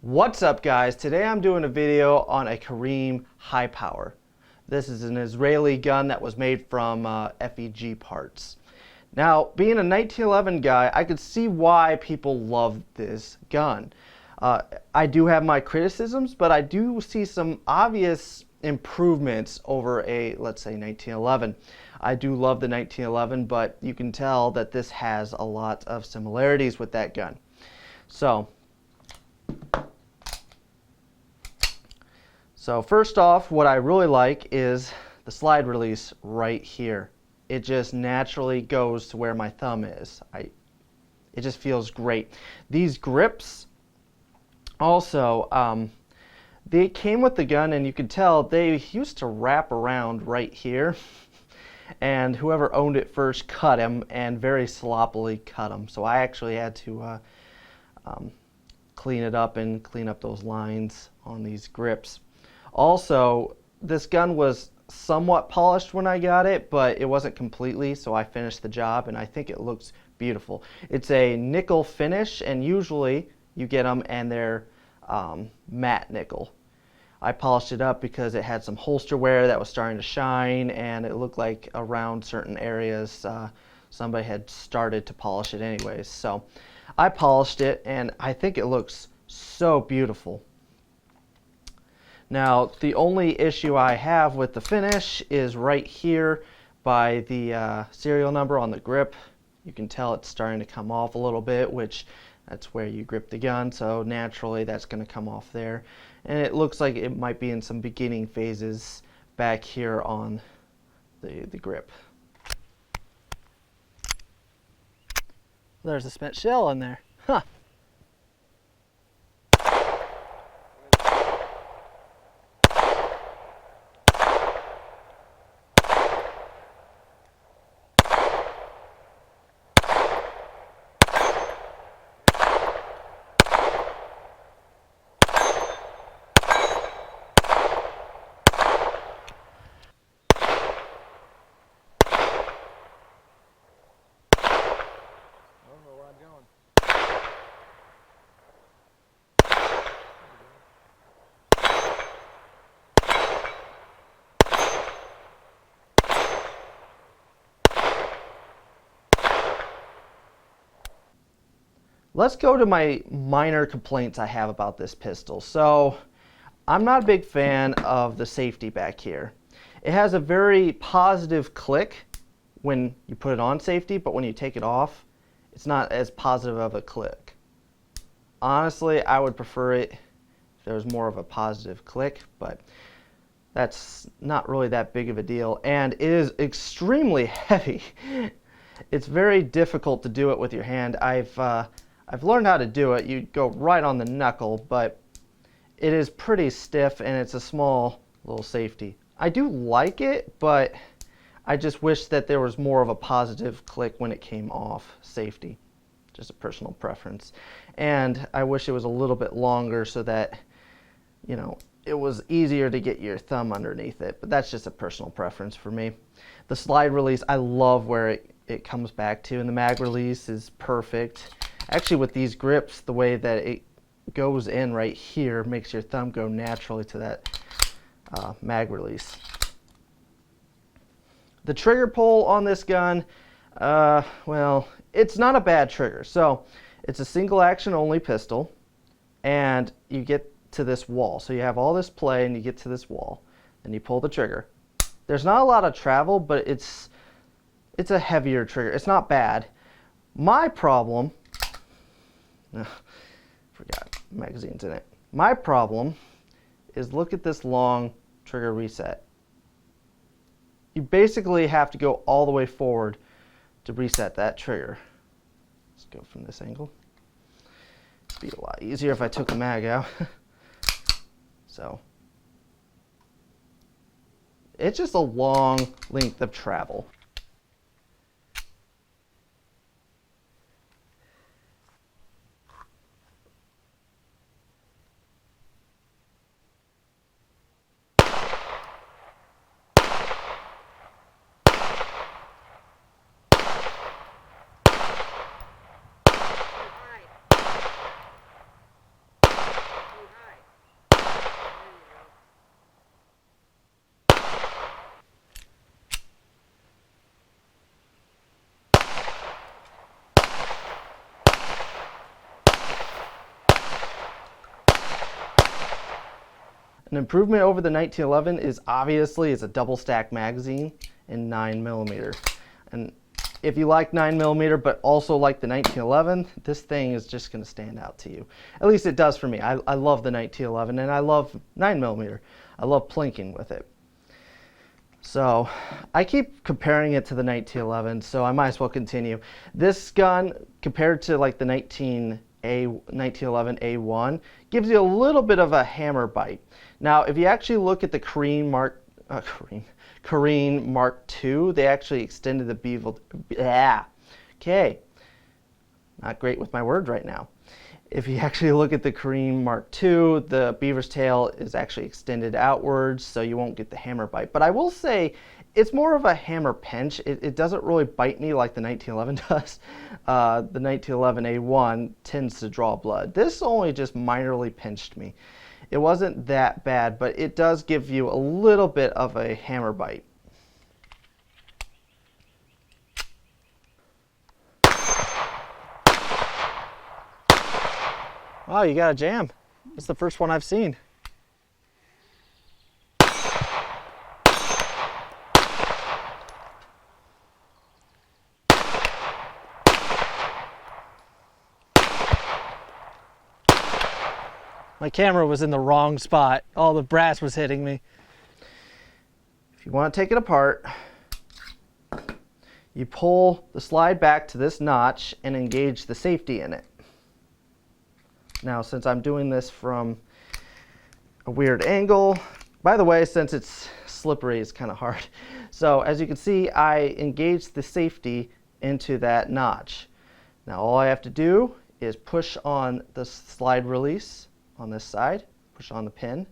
What's up, guys? Today I'm doing a video on a Kareen high power. This is an Israeli gun that was made from FEG parts. Now, being a 1911 guy, I could see why people love this gun. I do have my criticisms, but I do see some obvious improvements over a, let's say, 1911. I do love the 1911, but you can tell that this has a lot of similarities with that gun. So first off, what I really like is the slide release right here. It just naturally goes to where my thumb is. It just feels great. These grips also, they came with the gun, and you can tell they used to wrap around right here. And whoever owned it first cut them, and very sloppily cut them. So I actually had to clean it up and clean up those lines on these grips. Also, this gun was somewhat polished when I got it, but it wasn't completely, so I finished the job, and I think it looks beautiful. It's a nickel finish, and usually you get them and they're matte nickel. I polished it up because it had some holster wear that was starting to shine, and it looked like around certain areas somebody had started to polish it anyways. So I polished it, and I think it looks so beautiful. Now, the only issue I have with the finish is right here by the serial number on the grip. You can tell it's starting to come off a little bit, which that's where you grip the gun, so naturally that's going to come off there. And it looks like it might be in some beginning phases back here on the grip. There's a spent shell in there. Huh. Let's go to my minor complaints I have about this pistol. So, I'm not a big fan of the safety back here. It has a very positive click when you put it on safety, but when you take it off, it's not as positive of a click. Honestly, I would prefer it if there was more of a positive click, but that's not really that big of a deal. And it is extremely heavy. It's very difficult to do it with your hand. I've learned how to do it. You go right on the knuckle, but it is pretty stiff, and it's a small little safety. I do like it, but I just wish that there was more of a positive click when it came off safety. Just a personal preference. And I wish it was a little bit longer so that, you know, it was easier to get your thumb underneath it, but that's just a personal preference for me. The slide release, I love where it comes back to, and the mag release is perfect. Actually, with these grips, the way that it goes in right here makes your thumb go naturally to that mag release. The trigger pull on this gun, well, it's not a bad trigger. So it's a single action only pistol, and you get to this wall. So you have all this play, and you get to this wall, and you pull the trigger. There's not a lot of travel, but it's a heavier trigger. It's not bad. My problem, forgot magazine's in it. My problem is, look at this long trigger reset. You basically have to go all the way forward to reset that trigger. Let's go from this angle. It'd be a lot easier if I took the mag out. So it's just a long length of travel. An improvement over the 1911 is obviously it's a double stack magazine in 9mm. And if you like 9mm but also like the 1911, this thing is just going to stand out to you. At least it does for me. I love the 1911 and I love 9mm. I love plinking with it. So I keep comparing it to the 1911, so I might as well continue. This gun, compared to like the 1911 A1, gives you a little bit of a hammer bite. Now, if you actually look at the Kareen Mark II, they actually extended the bevel. Okay, not great with my words right now. If you actually look at the Kareen Mark II, the beaver's tail is actually extended outwards, so you won't get the hammer bite. But I will say, it's more of a hammer pinch. It doesn't really bite me like the 1911 does. The 1911 A1 tends to draw blood. This only just minorly pinched me. It wasn't that bad, but it does give you a little bit of a hammer bite. Wow, you got a jam. It's the first one I've seen. My camera was in the wrong spot. All the brass was hitting me. If you want to take it apart, you pull the slide back to this notch and engage the safety in it. Now, since I'm doing this from a weird angle, by the way, since it's slippery, it's kind of hard. So as you can see, I engaged the safety into that notch. Now all I have to do is push on the slide release on this side, push on the pin,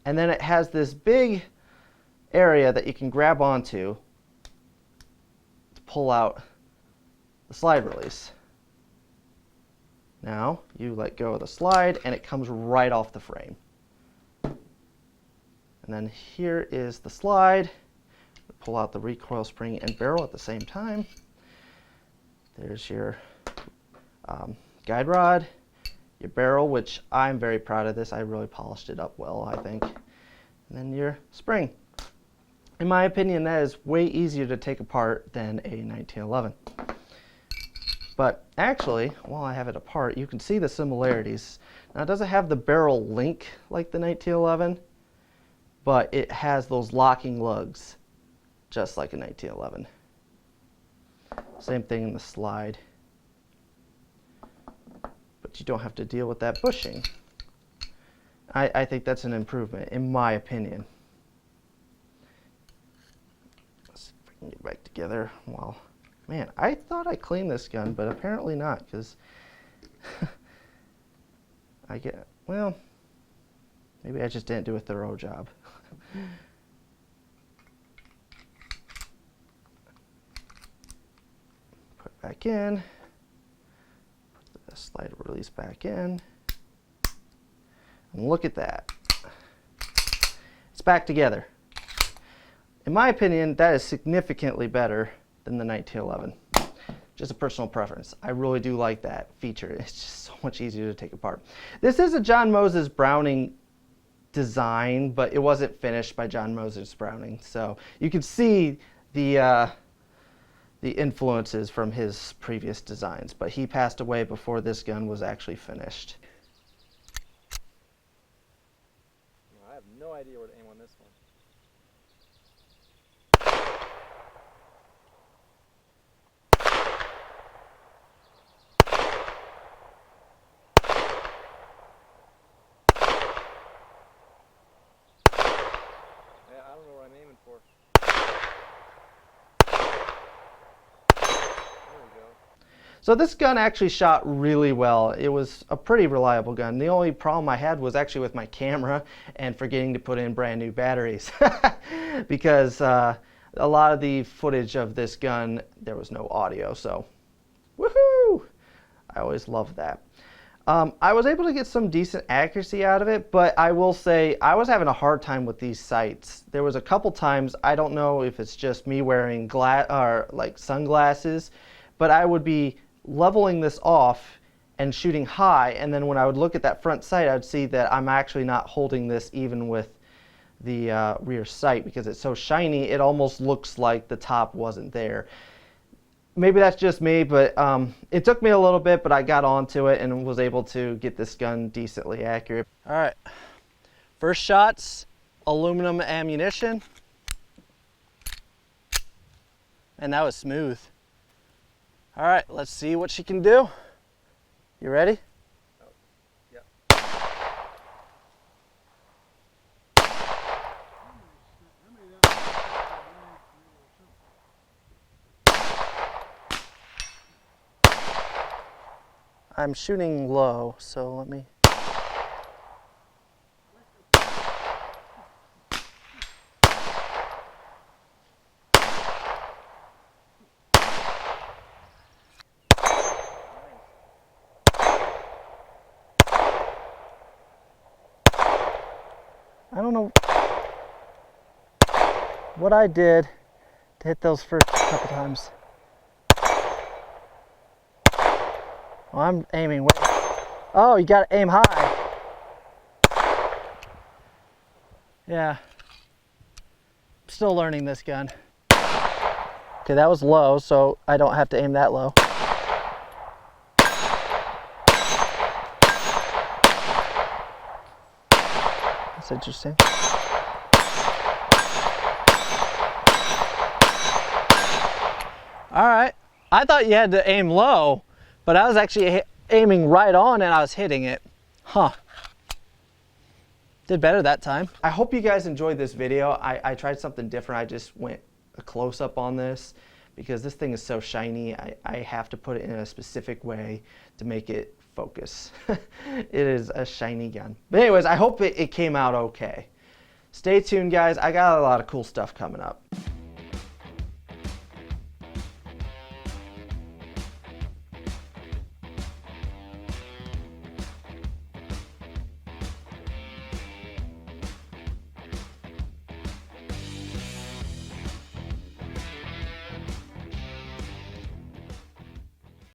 and then it has this big area that you can grab onto to pull out the slide release. Now you let go of the slide and it comes right off the frame. And then here is the slide. Pull out the recoil spring and barrel at the same time. There's your guide rod, your barrel, which I'm very proud of this. I really polished it up well, I think. And then your spring. In my opinion, that is way easier to take apart than a 1911. But actually, while I have it apart, you can see the similarities. Now, it doesn't have the barrel link like the 1911, but it has those locking lugs, just like a 1911. Same thing in the slide. But you don't have to deal with that bushing. I think that's an improvement, in my opinion. Let's see if I can get back together. Well, man, I thought I cleaned this gun, but apparently not, because well, maybe I just didn't do a thorough job. Put it back in, put the slide release back in, and look at that. It's back together. In my opinion, that is significantly better than the 1911. Just a personal preference. I really do like that feature. It's just so much easier to take apart. This is a John Moses Browning design, but it wasn't finished by John Moses Browning. So you can see the influences from his previous designs, but he passed away before this gun was actually finished. I have no idea where to aim on this one. I don't know what I'm aiming for. There we go. So this gun actually shot really well. It was a pretty reliable gun. The only problem I had was actually with my camera and forgetting to put in brand new batteries. Because a lot of the footage of this gun, there was no audio, so woohoo! I always love that. I was able to get some decent accuracy out of it, but I will say I was having a hard time with these sights. There was a couple times, I don't know if it's just me wearing sunglasses, but I would be leveling this off and shooting high, and then when I would look at that front sight, I'd see that I'm actually not holding this even with the rear sight, because it's so shiny it almost looks like the top wasn't there. Maybe that's just me, but it took me a little bit, but I got onto it and was able to get this gun decently accurate. All right, first shots, aluminum ammunition, and that was smooth. All right, let's see what she can do. You ready? I'm shooting low, so let me... I don't know what I did to hit those first couple times. Well, I'm aiming way... Oh, you gotta aim high. Yeah. Still learning this gun. Okay, that was low, so I don't have to aim that low. That's interesting. All right, I thought you had to aim low, but I was actually aiming right on and I was hitting it. Huh. Did better that time. I hope you guys enjoyed this video. I tried something different. I just went a close-up on this because this thing is so shiny. I have to put it in a specific way to make it focus. It is a shiny gun. But anyways, I hope it came out okay. Stay tuned, guys. I got a lot of cool stuff coming up.